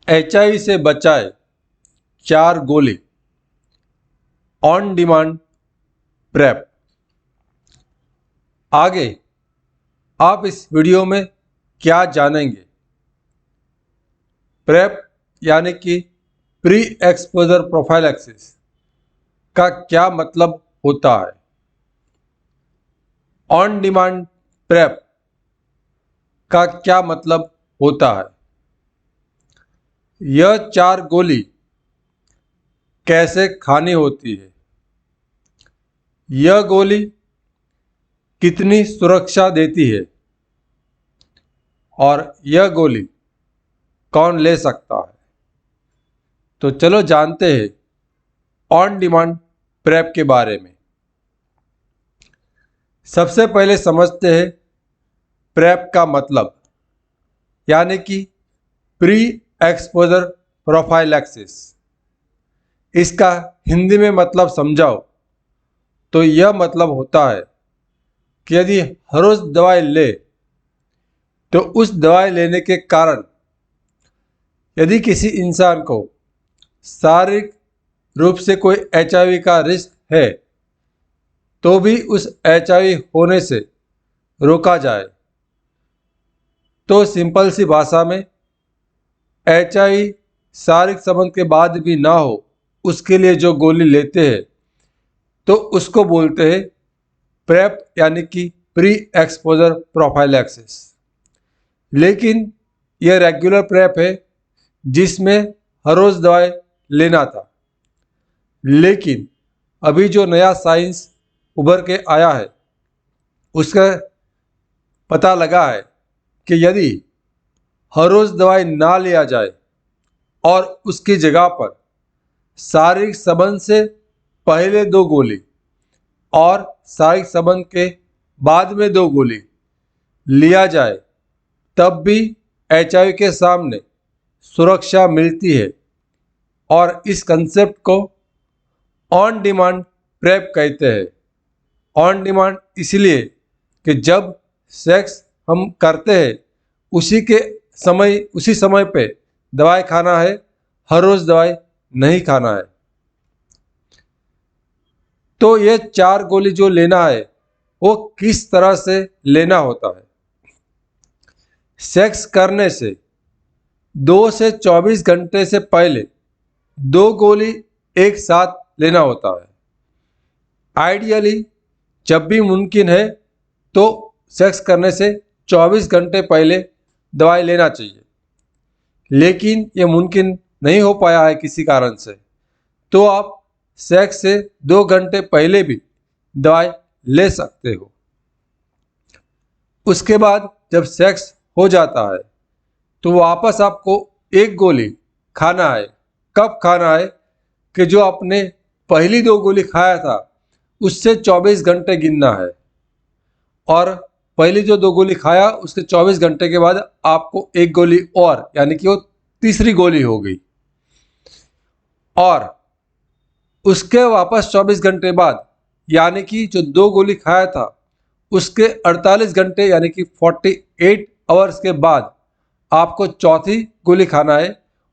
HIV से बचाए 4 गोली। On demand prep. आगे आप इस वीडियो में क्या जानेंगे? प्रेप यानी कि प्री एक्सपोजर प्रोफाइलैक्सिस का क्या मतलब होता है? ऑन डिमांड प्रेप का क्या मतलब होता है? यह 4 गोली कैसे खानी होती है? यह गोली कितनी सुरक्षा देती है? और यह गोली कौन ले सकता है? तो चलो जानते हैं ऑन डिमांड प्रेप के बारे में। सबसे पहले समझते हैं प्रेप का मतलब, यानी कि प्री एक्सपोजर प्रोफाइलैक्सिस। इसका हिंदी में मतलब समझाओ तो यह मतलब होता है कि यदि हर रोज दवाई ले तो उस दवाई लेने के कारण यदि किसी इंसान को शारीरिक रूप से कोई एचआईवी का रिस्क है तो भी उस एचआईवी होने से रोका जाए। तो सिंपल सी भाषा में, एचआईवी शारीरिक संबंध के बाद भी ना हो उसके लिए जो गोली लेते हैं तो उसको बोलते हैं प्रेप, यानी कि प्री एक्सपोजर प्रोफाइलैक्सिस। लेकिन यह रेगुलर प्रेप है जिसमें हर रोज दवाई लेना था। लेकिन अभी जो नया साइंस उभर के आया है उसका पता लगा है कि यदि हर रोज दवाई ना लिया जाए और उसकी जगह पर शारीरिक संबंध से पहले 2 गोली और शारीरिक संबंध के बाद में 2 गोली लिया जाए तब भी एचआईवी के सामने सुरक्षा मिलती है। और इस कंसेप्ट को ऑन डिमांड प्रेप कहते हैं। ऑन डिमांड इसलिए कि जब सेक्स हम करते हैं उसी समय पे दवाई खाना है, हर रोज दवाई नहीं खाना है। तो ये 4 गोली जो लेना है वो किस तरह से लेना होता है? सेक्स करने से 2 से 24 घंटे से पहले 2 गोली एक साथ लेना होता है। आइडियली जब भी मुमकिन है तो सेक्स करने से 24 घंटे पहले दवाई लेना चाहिए। लेकिन ये मुमकिन नहीं हो पाया है किसी कारण से, तो आप सेक्स से 2 घंटे पहले भी दवाई ले सकते हो। उसके बाद जब सेक्स हो जाता है तो वापस आपको 1 गोली खाना है। कब खाना है? कि जो आपने पहली 2 गोली खाया था उससे 24 घंटे गिनना है, और पहली जो 2 गोली खाया उसके 24 घंटे के बाद आपको 1 गोली और, यानी कि वो तीसरी गोली हो गई। और उसके वापस 24 घंटे बाद, यानी कि जो 2 गोली खाया था उसके 48 घंटे यानी कि 48 आवर्स के बाद आपको चौथी गोली खाना है।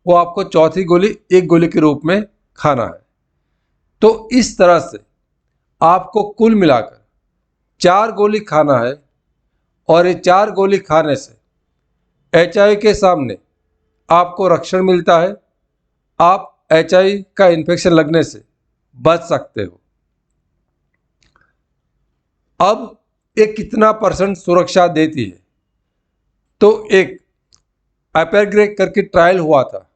वो आपको चौथी गोली 1 गोली के रूप में खाना है। तो इस तरह से आपको कुल मिलाकर 4 गोली खाना है, और ये 4 गोली खाने से एचआईवी के सामने आपको रक्षण मिलता है। आप एचआईवी का इन्फेक्शन लगने से बच सकते हो। अब ये कितना % सुरक्षा देती है? तो एक एपेग्रे करके ट्रायल हुआ था।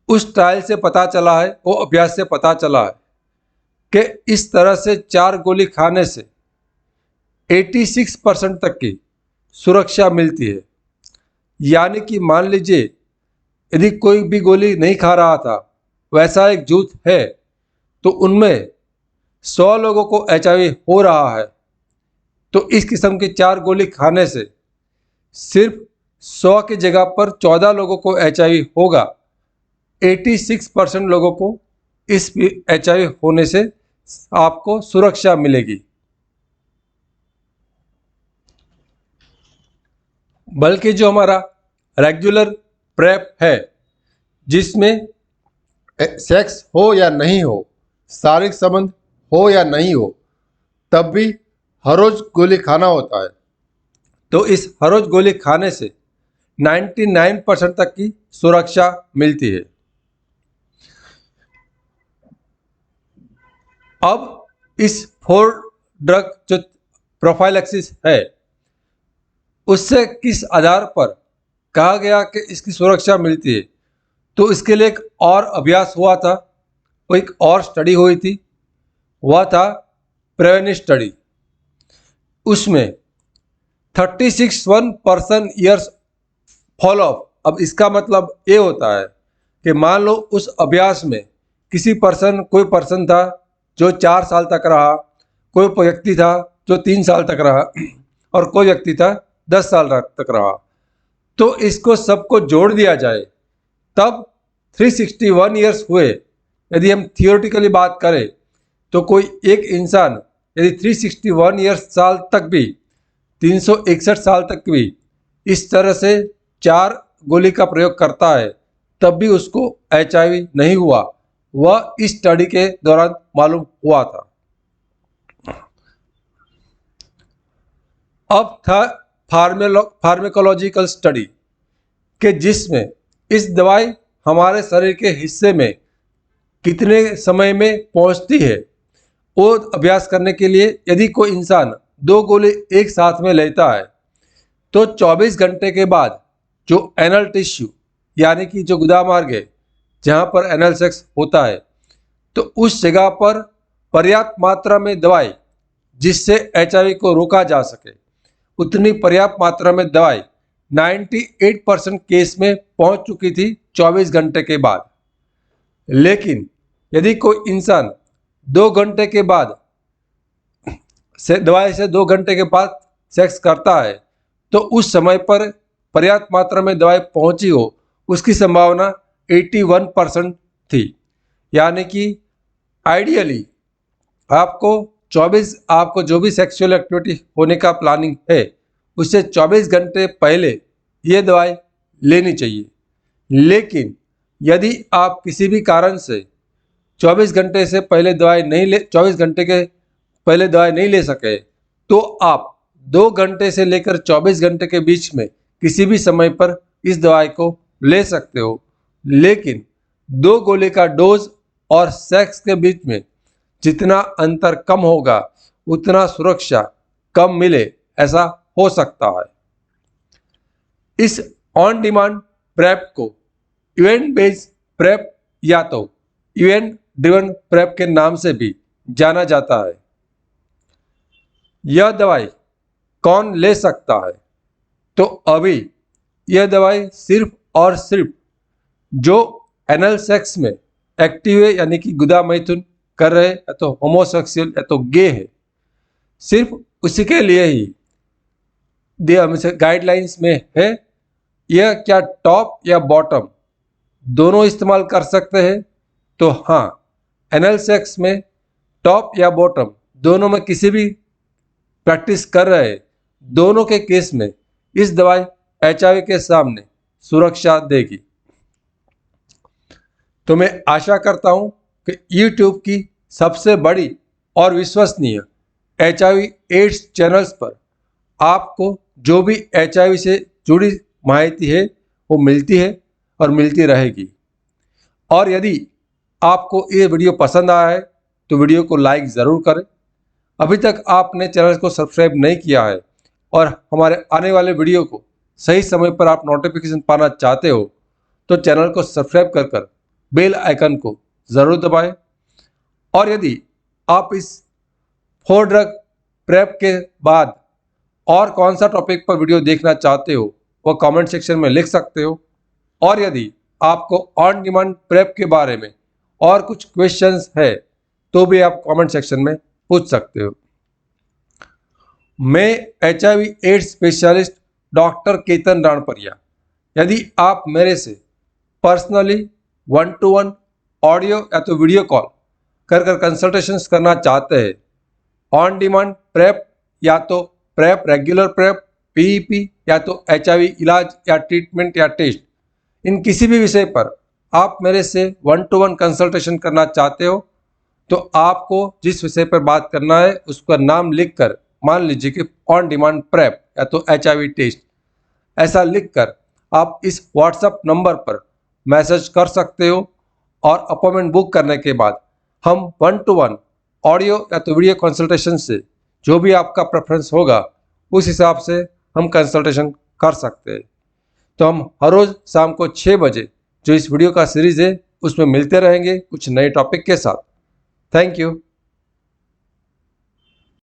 उस ट्रायल से पता चला है, वो अभ्यास से पता चला है कि इस तरह से 4 गोली खाने से 86% तक की सुरक्षा मिलती है। यानी कि मान लीजिए यदि कोई भी गोली नहीं खा रहा था, वैसा एक जुट है, तो उनमें 100 लोगों को एचआईवी हो रहा है, तो इस किस्म की 4 गोली खाने से सिर्फ 100 की जगह पर 14 लोगों को एचआईवी होगा। 86% लोगों को इस एचआईवी होने से आपको सुरक्षा मिलेगी। बल्कि जो हमारा रेगुलर प्रेप है जिसमें सेक्स हो या नहीं हो, शारीरिक संबंध हो या नहीं हो, तब भी हर रोज गोली खाना होता है। तो इस हर रोज गोली खाने से 99% तक की सुरक्षा मिलती है। अब इस 4 ड्रग जो प्रोफाइलैक्सिस है, उससे किस आधार पर कहा गया कि इसकी सुरक्षा मिलती है, तो इसके लिए एक और अभ्यास हुआ था, वो एक और स्टडी हुई थी, वह था प्रेवेनिस स्टडी। उसमें 36 ईयर्स फॉलोअप। अब इसका मतलब ये होता है कि मान लो उस अभ्यास में कोई पर्सन था जो 4 साल तक रहा, कोई व्यक्ति था जो 3 साल तक रहा और कोई व्यक्ति था 10 साल तक रहा। तो इसको सबको जोड़ दिया जाए तब 361 ईयर्स हुए। यदि हम थियोरेटिकली बात करें तो कोई एक इंसान यदि 361 साल तक भी 361 साल तक भी इस तरह से 4 गोली का प्रयोग करता है, तब भी उसको HIV नहीं हुआ। वह इस स्टडी के दौरान मालूम हुआ था। अब था फार्मेकोलॉजिकल स्टडी के जिसमें इस दवाई हमारे शरीर के हिस्से में कितने समय में पहुंचती है, वो अभ्यास करने के लिए यदि कोई इंसान 2 गोली एक साथ में लेता है तो 24 घंटे के बाद जो एनल टिश्यू यानी कि जो गुदामार्ग है जहाँ पर एनल सेक्स होता है, तो उस जगह पर पर्याप्त मात्रा में दवाई जिससे HIV को रोका जा सके, उतनी पर्याप्त मात्रा में दवाई 98% केस में पहुंच चुकी थी 24 घंटे के बाद। लेकिन यदि कोई इंसान 2 घंटे के बाद दवाई से 2 घंटे के बाद सेक्स करता है तो उस समय पर पर्याप्त मात्रा में दवाई पहुंची हो, उसकी संभावना 81% थी। यानी कि आइडियली आपको जो भी सेक्सुअल एक्टिविटी होने का प्लानिंग है, उससे 24 घंटे पहले ये दवाई लेनी चाहिए। लेकिन यदि आप किसी भी कारण से 24 घंटे के पहले दवाई नहीं ले सके, तो आप 2 घंटे से लेकर 24 घंटे के बीच में किसी भी समय पर इस दवाई को ले सकते हो। लेकिन 2 गोली का डोज और सेक्स के बीच में जितना अंतर कम होगा, उतना सुरक्षा कम मिले, ऐसा हो सकता है। इस ऑन डिमांड प्रेप को इवेंट बेस्ड प्रेप या तो इवेंट ड्रिवन प्रेप के नाम से भी जाना जाता है। यह दवाई कौन ले सकता है? तो अभी यह दवाई सिर्फ और सिर्फ जो एनल सेक्स में एक्टिव है, यानी कि गुदा मैथुन कर रहे या तो होमोसेक्सुअल या तो गे है, सिर्फ उसी के लिए ही गाइडलाइंस में है। यह क्या टॉप या बॉटम दोनों इस्तेमाल कर सकते हैं? तो हाँ, एनल सेक्स में टॉप या बॉटम दोनों में किसी भी प्रैक्टिस कर रहे, दोनों के केस में इस दवाई HIV के सामने सुरक्षा देगी। तो मैं आशा करता हूं कि YouTube की सबसे बड़ी और विश्वसनीय HIV/AIDS चैनल्स पर आपको जो भी HIV से जुड़ी माहिती है वो मिलती है और मिलती रहेगी। और यदि आपको ये वीडियो पसंद आया है तो वीडियो को लाइक ज़रूर करें। अभी तक आपने चैनल को सब्सक्राइब नहीं किया है और हमारे आने वाले वीडियो को सही समय पर आप नोटिफिकेशन पाना चाहते हो, तो चैनल को सब्सक्राइब कर बेल आइकन को ज़रूर दबाएं। और यदि आप इस 4 ड्रग प्रेप के बाद और कौन सा टॉपिक पर वीडियो देखना चाहते हो, वो कमेंट सेक्शन में लिख सकते हो। और यदि आपको ऑन डिमांड प्रेप के बारे में और कुछ क्वेश्चंस है तो भी आप कमेंट सेक्शन में पूछ सकते हो। मैं HIV/AIDS स्पेशलिस्ट डॉक्टर केतन राणपरिया। यदि आप मेरे से पर्सनली 1-to-1 ऑडियो या तो वीडियो कॉल कर कंसल्टेशंस करना चाहते हैं, ऑन डिमांड प्रेप या तो प्रेप, रेगुलर प्रेप, PEP या तो HIV इलाज या ट्रीटमेंट या टेस्ट, इन किसी भी विषय पर आप मेरे से 1-to-1 कंसल्टेशन करना चाहते हो तो आपको जिस विषय पर बात करना है उसका नाम लिखकर, मान लीजिए कि ऑन डिमांड प्रेप या तो HIV टेस्ट, ऐसा लिखकर आप इस व्हाट्सएप नंबर पर मैसेज कर सकते हो और अपॉइंटमेंट बुक करने के बाद हम 1-to-1 ऑडियो या तो वीडियो कंसल्टेशन से जो भी आपका प्रेफरेंस होगा उस हिसाब से हम कंसल्टेशन कर सकते हैं। तो हम हर रोज़ शाम को 6 बजे जो इस वीडियो का सीरीज़ है उसमें मिलते रहेंगे कुछ नए टॉपिक के साथ। Thank you.